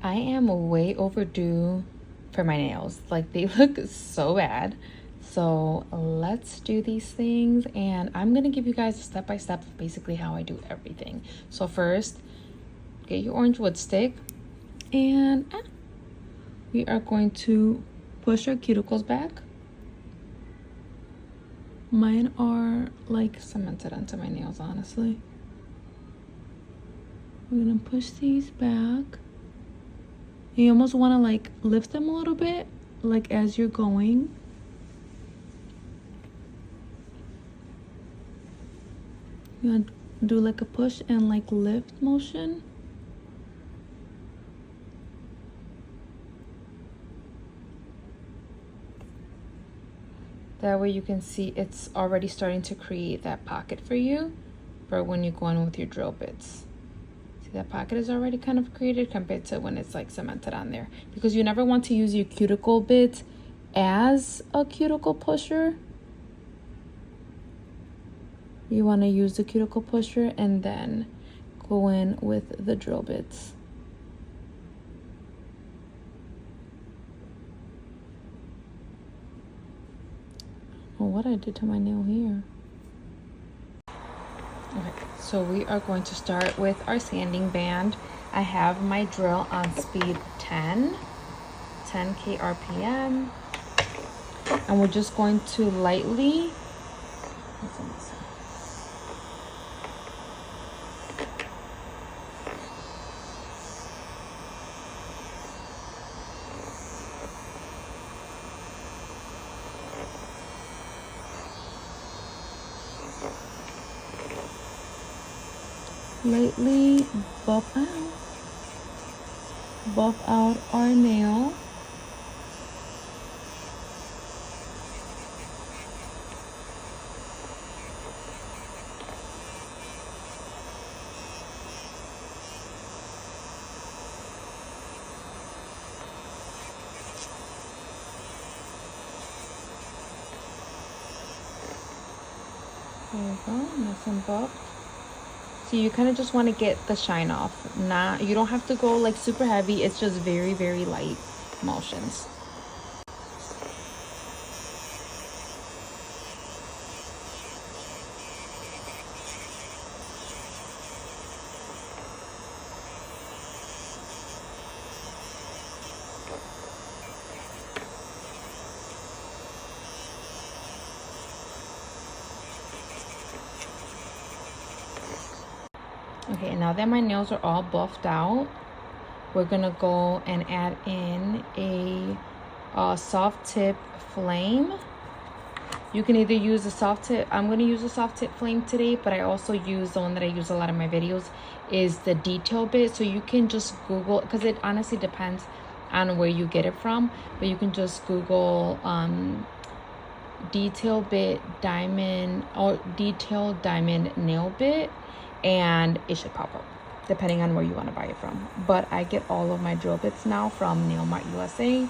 I am way overdue for my nails. Like, they look so bad. So let's do these things, and I'm gonna give you guys a step-by-step of basically how I do everything. So first, get your orange wood stick, and we are going to push our cuticles back. Mine are like cemented onto my nails, honestly. We're gonna push these back. You almost want to like lift them a little bit, like as you're going. You want to do like a push and like lift motion. That way you can see it's already starting to create that pocket for you for when you go in with your drill bits. That pocket is already kind of created compared to when it's like cemented on there, because you never want to use your cuticle bit as a cuticle pusher. You want to use the cuticle pusher and then go in with the drill bits. Oh, what I did to my nail here. Okay, so we are going to start with our sanding band. I have my drill on speed 10 RPM, and we're just going to lightly buff out our nail. There we go, nice and buffed. So you kind of just want to get the shine off. You don't have to go like super heavy. It's just very, very light motions. Okay, now that my nails are all buffed out, we're gonna go and add in a soft tip flame. You can either use a soft tip. I'm gonna use a soft tip flame today, but I also use the one that I use a lot in my videos is the detail bit. So you can just Google, because it honestly depends on where you get it from, but you can just Google detail bit diamond or detail diamond nail bit, and it should pop up depending on where you want to buy it from. But I get all of my drill bits now from Nail Mart USA.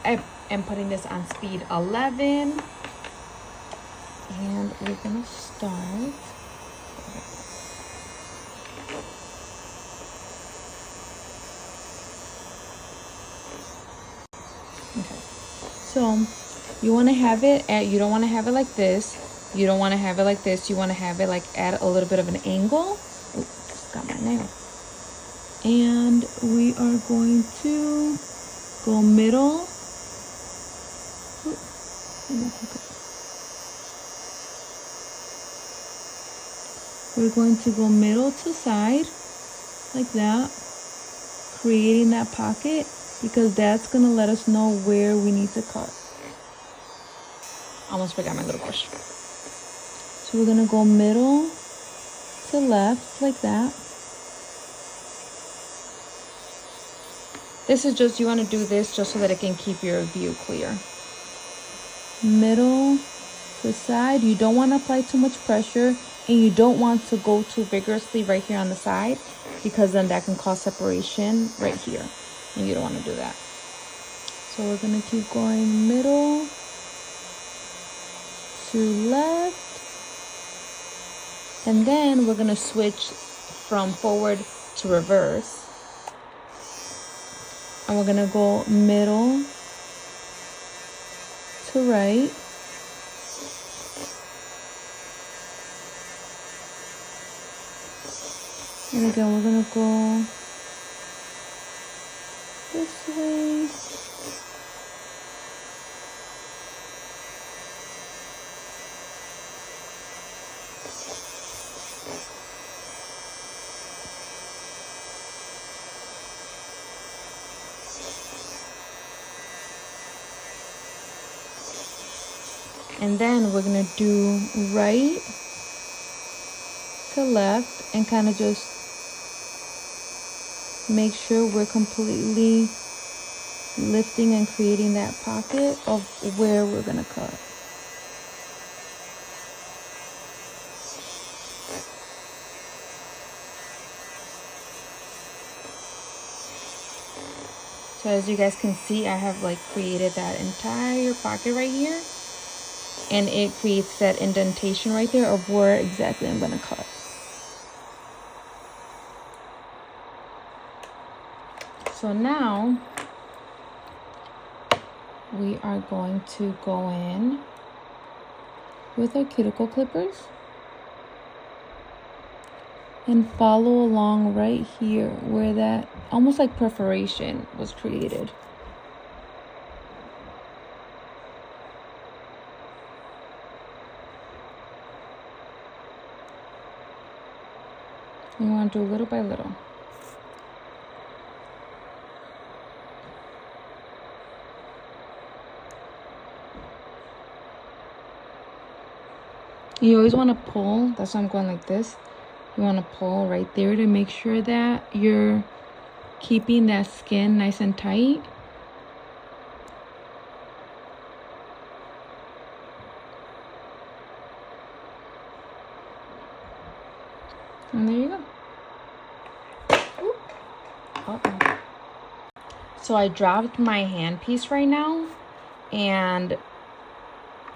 I am putting this on speed 11, and we're gonna start. Okay, so you want to have it at, you don't want to have it like this. You don't want to have it like this. You want to have it like at a little bit of an angle. Ooh, just got my nail. And we are going to go middle. Ooh, we're going to go middle to side like that, creating that pocket, because that's going to let us know where we need to cut. Almost forgot my little brush. So we're gonna go middle to left like that. This is just, you want to do this just so that it can keep your view clear. Middle to side. You don't want to apply too much pressure, and you don't want to go too vigorously right here on the side, because then that can cause separation right here, and you don't want to do that. So we're gonna keep going middle to left, and then we're gonna switch from forward to reverse. And we're gonna go middle to right. And again, we're gonna go this way. And then we're gonna do right to left and kind of just make sure we're completely lifting and creating that pocket of where we're gonna cut. So as you guys can see, I have like created that entire pocket right here, and it creates that indentation right there of where exactly I'm gonna cut. So now we are going to go in with our cuticle clippers and follow along right here where that almost like perforation was created. You want to do little by little. You always want to pull, that's why I'm going like this. You want to pull right there to make sure that you're keeping that skin nice and tight. And there you go. Uh-oh. So I dropped my hand piece right now, and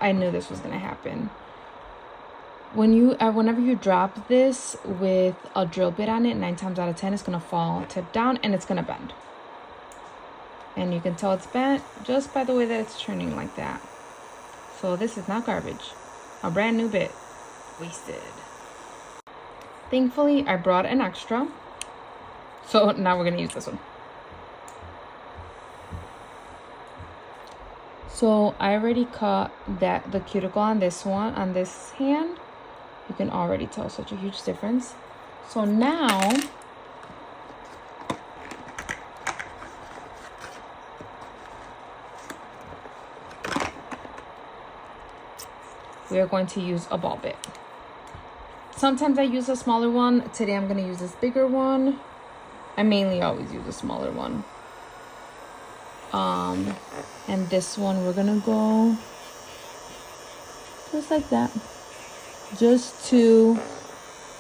I knew this was gonna happen. Whenever you drop this with a drill bit on it, 9 times out of 10 it's gonna fall tip down and it's gonna bend. And you can tell it's bent just by the way that it's turning like that. So this is not garbage. A brand new bit wasted. Thankfully, I brought an extra. So now we're gonna use this one. So I already cut the cuticle on this one, on this hand. You can already tell such a huge difference. So now we are going to use a ball bit. Sometimes I use a smaller one. Today I'm going to use this bigger one. I mainly always use a smaller one. And this one we're going to go just like that. Just to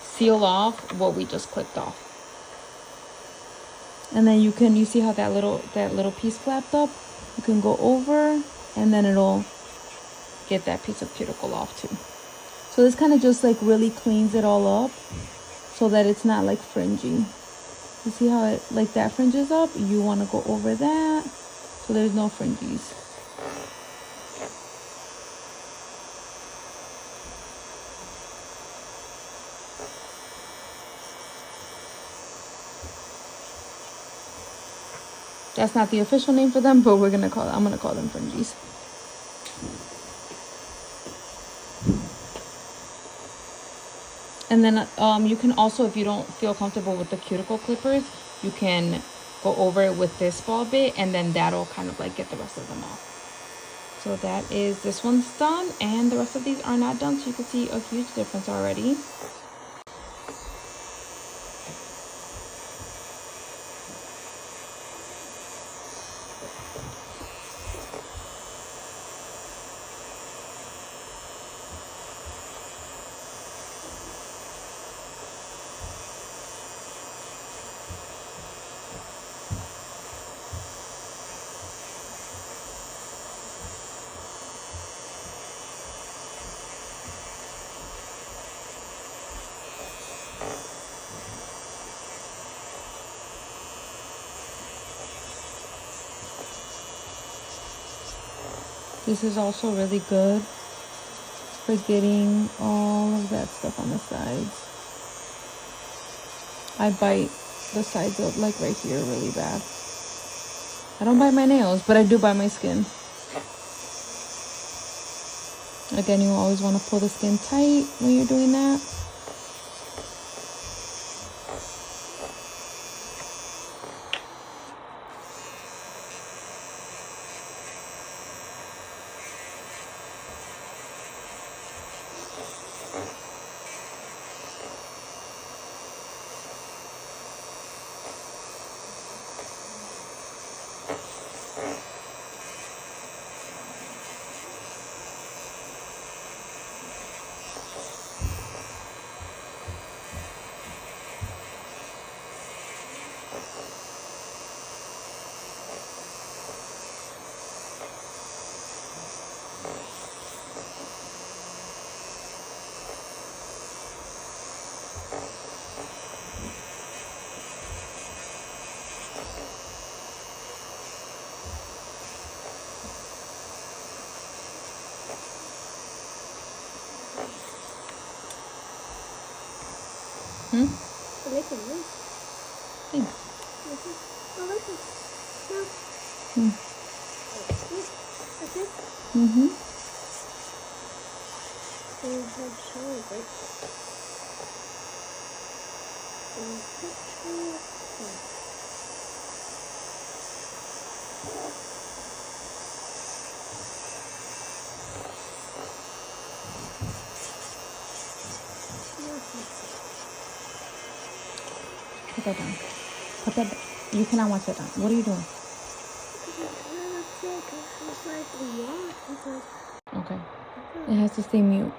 seal off what we just clipped off. And then you see how that little piece flapped up? You can go over and then it'll get that piece of cuticle off too. So this kind of just like really cleans it all up so that it's not like fringy. You see how it like that fringes up? You want to go over that so there's no fringes. That's not the official name for them, but I'm gonna call them fringes. And then you can also, if you don't feel comfortable with the cuticle clippers, you can go over it with this ball bit, and then that'll kind of like get the rest of them off. So that is, this one's done, and the rest of these are not done, so you can see a huge difference already. This is also really good for getting all of that stuff on the sides. I bite the sides of like right here really bad. I don't bite my nails, but I do bite my skin. Again, you always want to pull the skin tight when you're doing that. I like it. Thanks. I like it. No. Okay. Mm-hmm. We have showers, right? Put that down. Put that down. You cannot watch that down. What are you doing? Okay. It has to stay mute.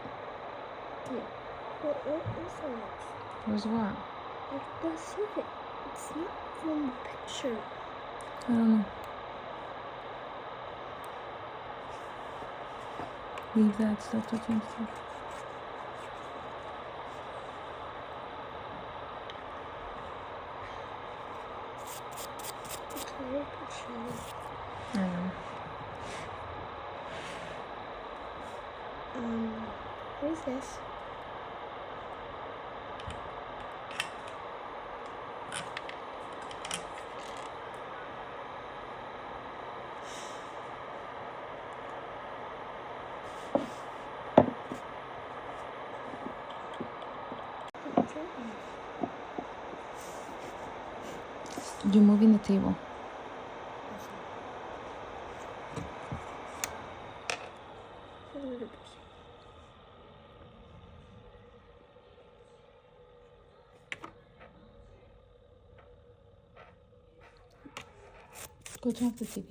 What is that? Where's what? That's it. It's not from the picture. I don't know. Leave that stuff touching stuff. I know. What is this? You're moving the table. Go turn off the TV.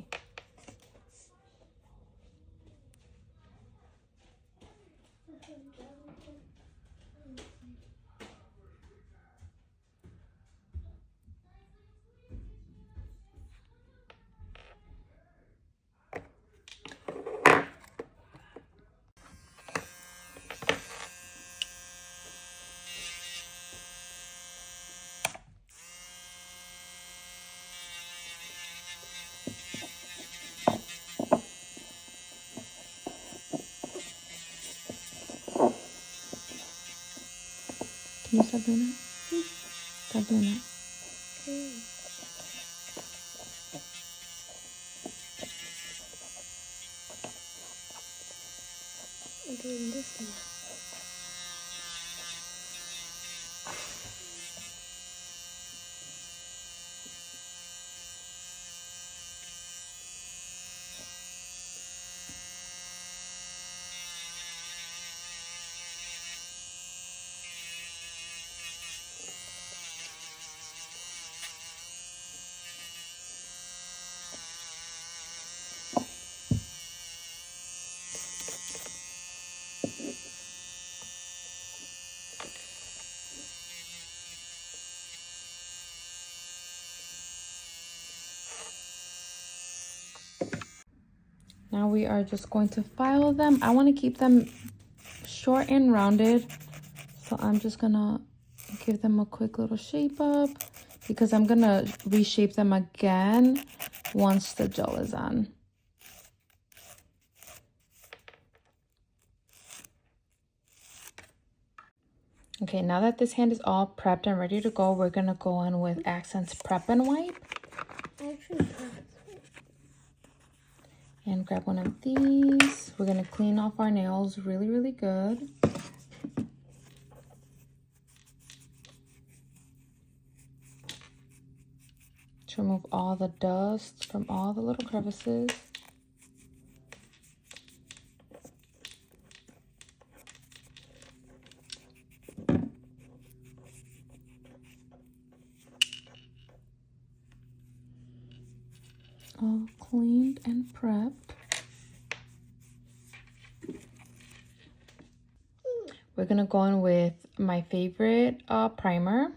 Can you stop doing that? Stop doing that. I'm doing this now. Now we are just going to file them. I want to keep them short and rounded. So I'm just going to give them a quick little shape up because I'm going to reshape them again once the gel is on. Okay, now that this hand is all prepped and ready to go, we're gonna go on with Accent's Prep and Wipe. And grab one of these. We're gonna clean off our nails really, really good. To remove all the dust from all the little crevices. All cleaned and prepped. We're gonna go in with my favorite primer.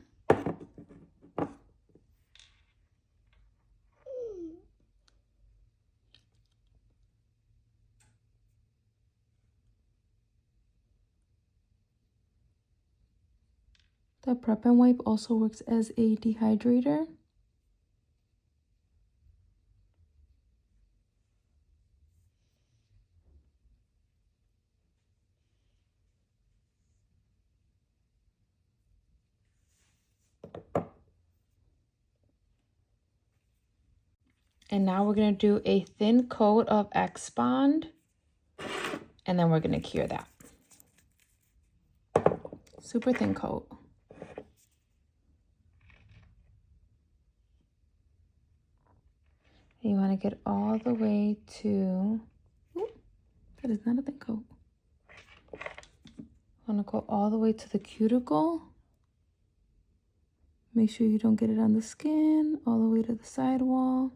The Prep and Wipe also works as a dehydrator. And now we're gonna do a thin coat of X-Bond, and then we're gonna cure that. Super thin coat. And you wanna get all the way to, that is not a thin coat. Wanna go all the way to the cuticle. Make sure you don't get it on the skin, all the way to the sidewall.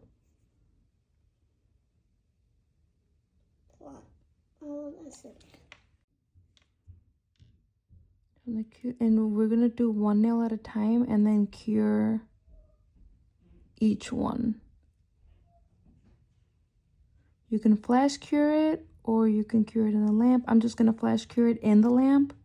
And we're gonna do one nail at a time and then cure each one. You can flash cure it or you can cure it in the lamp. I'm just gonna flash cure it in the lamp.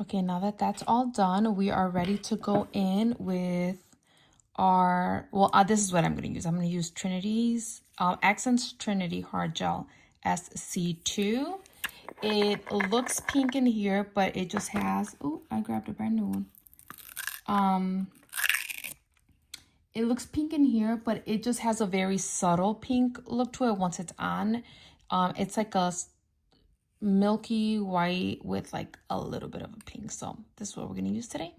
Okay, now that that's all done, we are ready to go in with our, well, this is what I'm going to use. I'm going to use Trinity's, Accent's Trinity Hard Gel SC2. It looks pink in here, but it just has, oh, I grabbed a brand new one. It looks pink in here, but it just has a very subtle pink look to it once it's on. It's like a milky white with like a little bit of a pink. So this is what we're going to use today.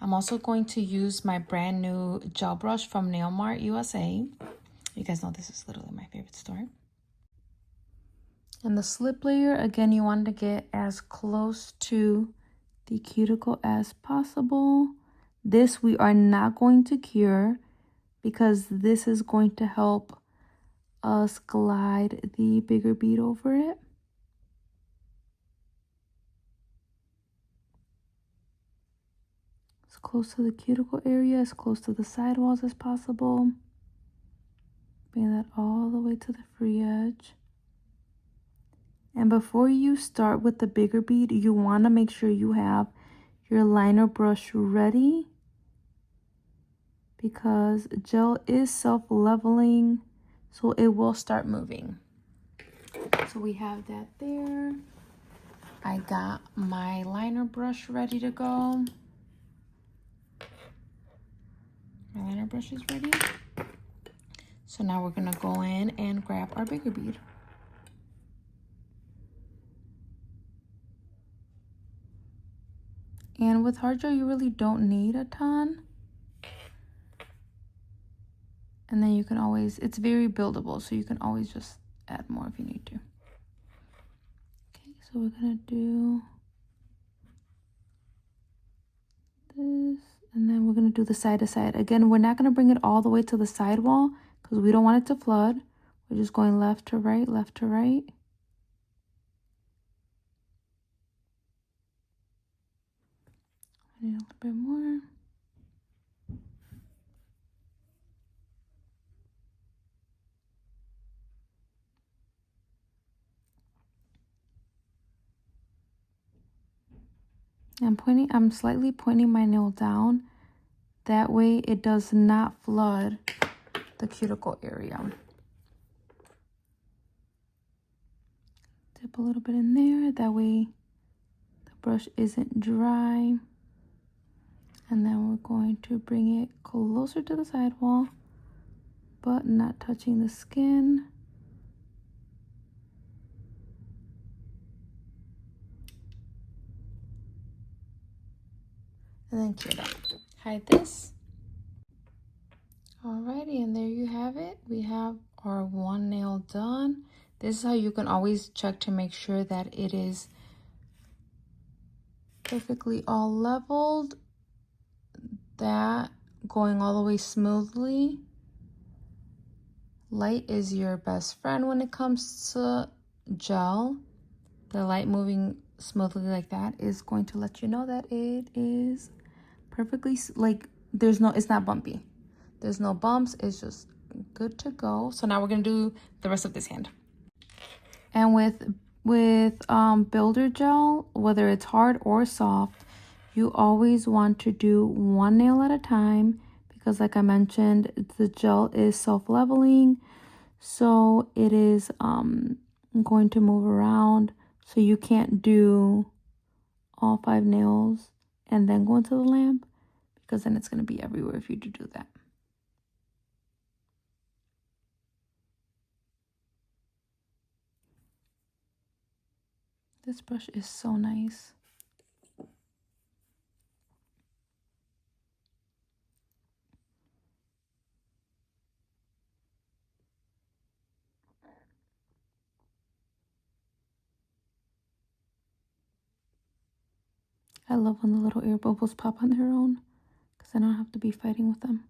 I'm also going to use my brand new gel brush from Nail Mart USA. You guys know this is literally my favorite store. And the slip layer, again, you want to get as close to the cuticle as possible. This we are not going to cure because this is going to help us glide the bigger bead over it. As close to the cuticle area, as close to the sidewalls as possible. Bring that all the way to the free edge. And before you start with the bigger bead, you want to make sure you have your liner brush ready, because gel is self-leveling, so it will start moving. So we have that there. I got my liner brush ready to go. My liner brush is ready. So now we're gonna go in and grab our bigger bead. And with hard gel, you really don't need a ton. And then you can always, it's very buildable, so you can always just add more if you need to. Okay, so we're gonna do this, and then we're gonna do the side to side. Again, we're not gonna bring it all the way to the sidewall because we don't want it to flood. We're just going left to right, left to right. I need a little bit more. I'm slightly pointing my nail down. That way it does not flood the cuticle area. dip a little bit in there. That way the brush isn't dry. And then we're going to bring it closer to the sidewall, but not touching the skin. And then cure that. Hide this. Alrighty, and there you have it. We have our one nail done. This is how you can always check to make sure that it is perfectly all leveled. That going all the way smoothly. Light is your best friend when it comes to gel. The light moving smoothly like that is going to let you know that it is perfectly, like, it's not bumpy. There's no bumps. It's just good to go. So now we're gonna do the rest of this hand. And with builder gel, whether it's hard or soft, you always want to do one nail at a time, because like I mentioned, the gel is self-leveling, so it is going to move around. So you can't do all 5 nails and then go into the lamp, because then it's going to be everywhere if you do that. This brush is so nice. I love when the little air bubbles pop on their own, because I don't have to be fighting with them.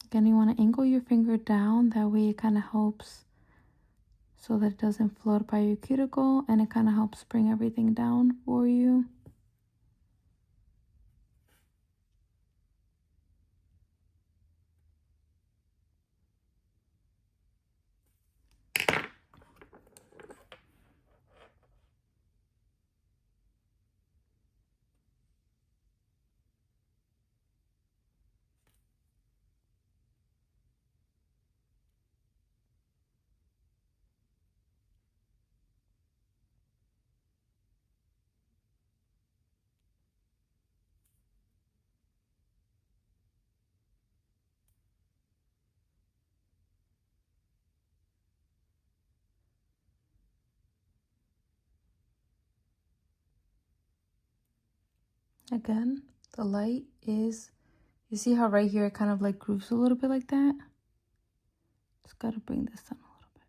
Again, you want to angle your finger down. That way it kind of helps so that it doesn't float by your cuticle, and it kind of helps bring everything down for you. Again, the light is, you see how right here it kind of like grooves a little bit like that? Just gotta bring this down a little bit.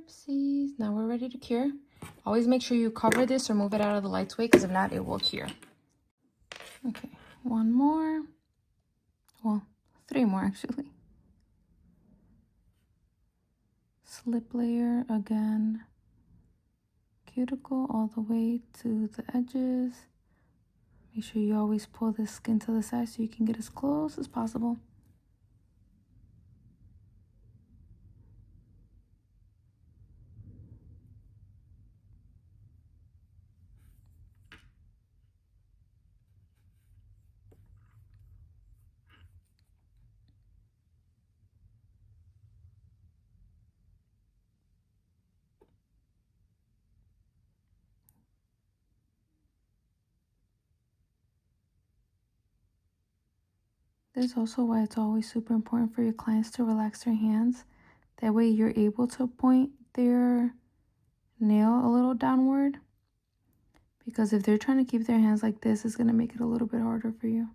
Perfect. Now we're ready to cure. Always make sure you cover this or move it out of the light's way, because if not, it will cure. Okay, one more. Well, 3 more actually. Slip layer again. Cuticle all the way to the edges. Make sure you always pull the skin to the side so you can get as close as possible. This is also why it's always super important for your clients to relax their hands. That way you're able to point their nail a little downward. Because if they're trying to keep their hands like this, it's going to make it a little bit harder for you.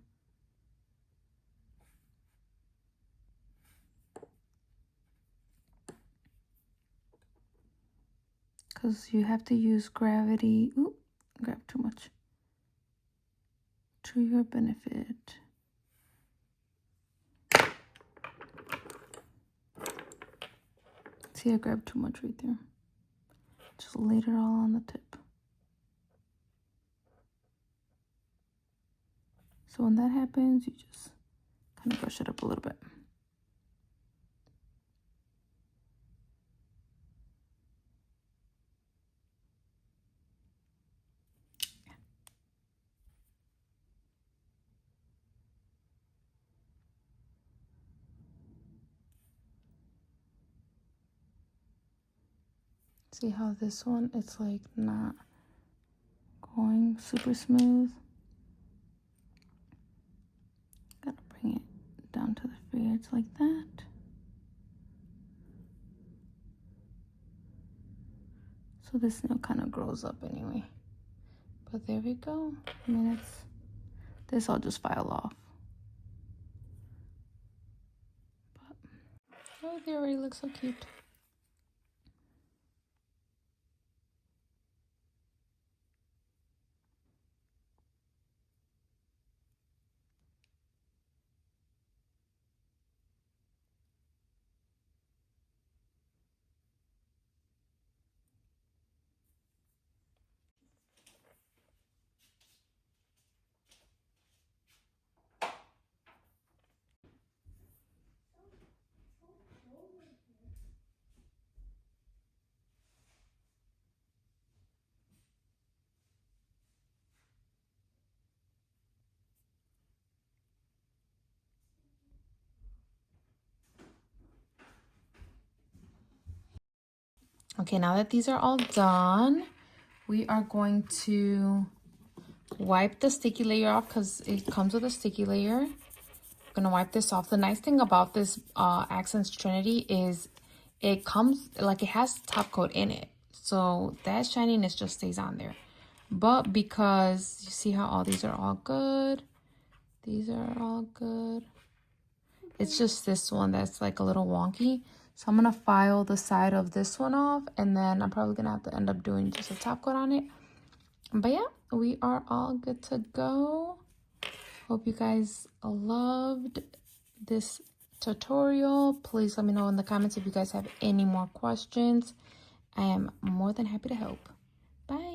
Because you have to use gravity. Ooh, grab too much. To your benefit. See, I grabbed too much right there. Just laid it all on the tip. So when that happens, you just kind of brush it up a little bit. See how this one, it's like not going super smooth. Gotta bring it down to the fades like that. So this nail kind of grows up anyway. But there we go. I mean, this I'll just file off. But, oh, they already look so cute. Okay, now that these are all done, we are going to wipe the sticky layer off because it comes with a sticky layer. I'm gonna wipe this off. The nice thing about this Accents Trinity is it comes, like, it has top coat in it. So that shininess just stays on there. But because you see how all these are all good, these are all good. It's just this one that's like a little wonky. So I'm gonna file the side of this one off, and then I'm probably gonna have to end up doing just a top coat on it. But yeah, we are all good to go. Hope you guys loved this tutorial. Please let me know in the comments if you guys have any more questions. I am more than happy to help. Bye.